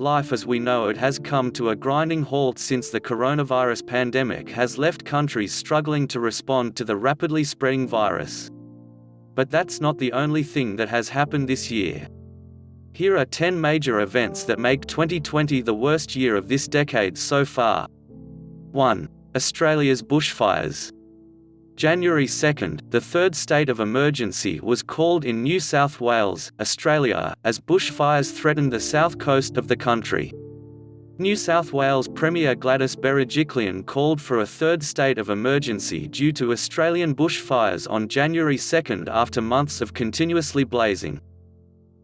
Life as we know it has come to a grinding halt since the coronavirus pandemic has left countries struggling to respond to the rapidly spreading virus. But that's not the only thing that has happened this year. Here are 10 major events that make 2020 the worst year of this decade so far. 1. Australia's bushfires. January 2nd, the third state of emergency was called in New South Wales, Australia, as bushfires threatened the south coast of the country. New South Wales Premier Gladys Berejiklian called for a third state of emergency due to Australian bushfires on January 2nd after months of continuously blazing.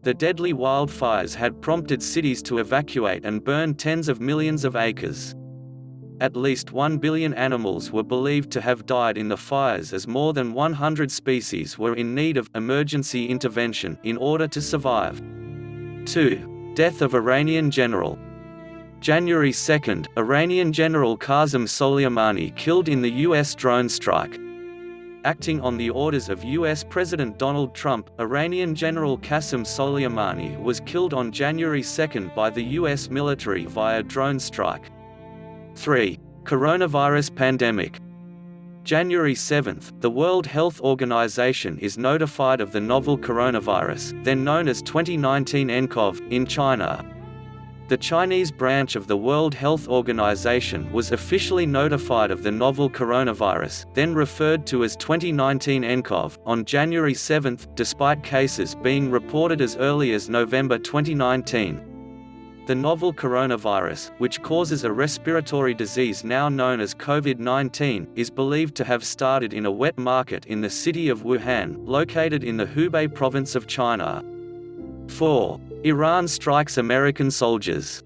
The deadly wildfires had prompted cities to evacuate and burn tens of millions of acres. At least 1 billion animals were believed to have died in the fires, as more than 100 species were in need of emergency intervention in order to survive. 2. Death of Iranian general. January 2nd, Iranian General Qasem Soleimani killed in the U.S. drone strike. Acting on the orders of U.S. President Donald Trump, Iranian General Qasem Soleimani was killed on January 2nd by the U.S. military via drone strike. 3. Coronavirus pandemic. January 7th, the World Health Organization is notified of the novel coronavirus, then known as 2019 nCoV, in China. The Chinese branch of the World Health Organization was officially notified of the novel coronavirus, then referred to as 2019 nCoV, on January 7, despite cases being reported as early as November 2019. The novel coronavirus, which causes a respiratory disease now known as COVID-19, is believed to have started in a wet market in the city of Wuhan, located in the Hubei province of China. 4. Iran strikes American soldiers.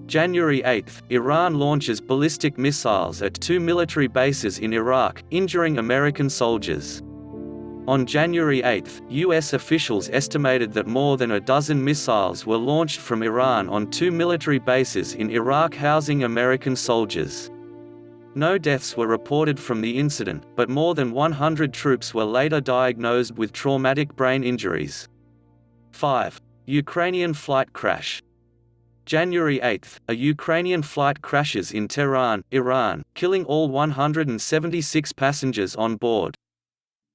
January 8, Iran launches ballistic missiles at 2 military bases in Iraq, injuring American soldiers. On January 8, U.S. officials estimated that more than a dozen missiles were launched from Iran on 2 military bases in Iraq housing American soldiers. No deaths were reported from the incident, but more than 100 troops were later diagnosed with traumatic brain injuries. 5. Ukrainian flight crash. January 8, a Ukrainian flight crashes in Tehran, Iran, killing all 176 passengers on board.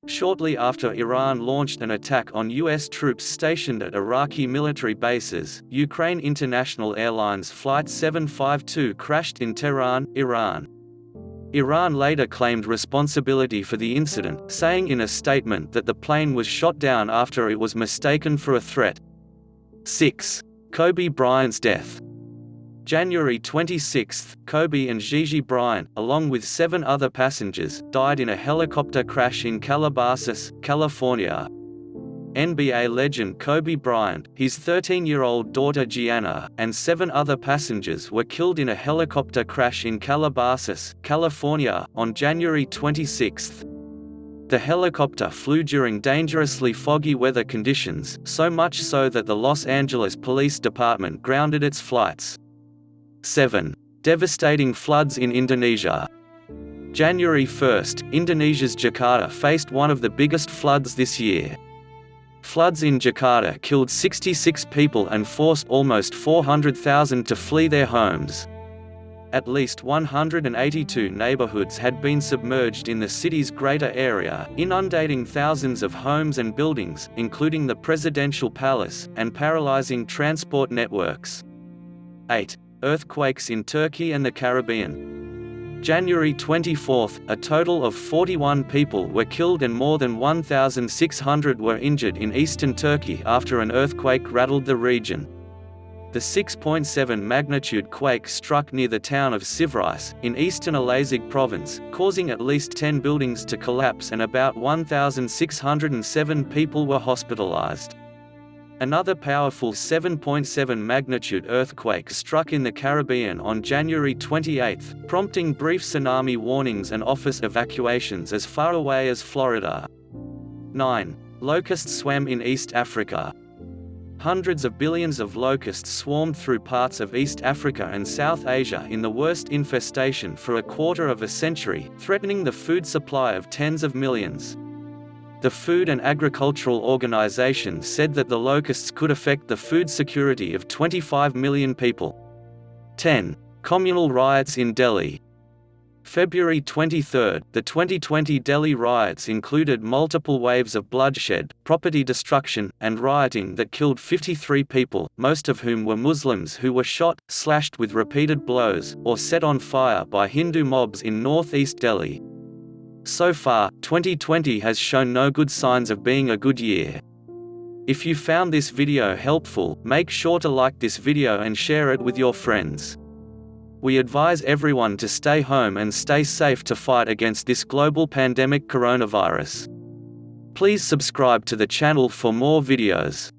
Shortly after Iran launched an attack on U.S. troops stationed at Iraqi military bases, Ukraine International Airlines Flight 752 crashed in Tehran, Iran. Iran later claimed responsibility for the incident, saying in a statement that the plane was shot down after it was mistaken for a threat. 6. Kobe Bryant's death. January 26, Kobe and Gigi Bryant, along with 7 other passengers, died in a helicopter crash in Calabasas, California. NBA legend Kobe Bryant, his 13-year-old daughter Gianna, and 7 other passengers were killed in a helicopter crash in Calabasas, California, on January 26. The helicopter flew during dangerously foggy weather conditions, so much so that the Los Angeles Police Department grounded its flights. 7. Devastating floods in Indonesia. January 1, Indonesia's Jakarta faced one of the biggest floods this year. Floods in Jakarta killed 66 people and forced almost 400,000 to flee their homes. At least 182 neighborhoods had been submerged in the city's greater area, inundating thousands of homes and buildings, including the presidential palace, and paralyzing transport networks. 8. Earthquakes in Turkey and the Caribbean. January 24, a total of 41 people were killed and more than 1,600 were injured in eastern Turkey after an earthquake rattled the region. The 6.7 magnitude quake struck near the town of Sivrice, in eastern Elazig province, causing at least 10 buildings to collapse and about 1,607 people were hospitalized. Another powerful 7.7 magnitude earthquake struck in the Caribbean on January 28, prompting brief tsunami warnings and office evacuations as far away as Florida. 9. Locusts swam in East Africa. Hundreds of billions of locusts swarmed through parts of East Africa and South Asia in the worst infestation for a quarter of a century, threatening the food supply of tens of millions. The Food and Agricultural Organization said that the locusts could affect the food security of 25 million people. 10. Communal riots in Delhi. February 23, the 2020 Delhi riots included multiple waves of bloodshed, property destruction, and rioting that killed 53 people, most of whom were Muslims who were shot, slashed with repeated blows, or set on fire by Hindu mobs in northeast Delhi. So far, 2020 has shown no good signs of being a good year. If you found this video helpful, make sure to like this video and share it with your friends. We advise everyone to stay home and stay safe to fight against this global pandemic coronavirus. Please subscribe to the channel for more videos.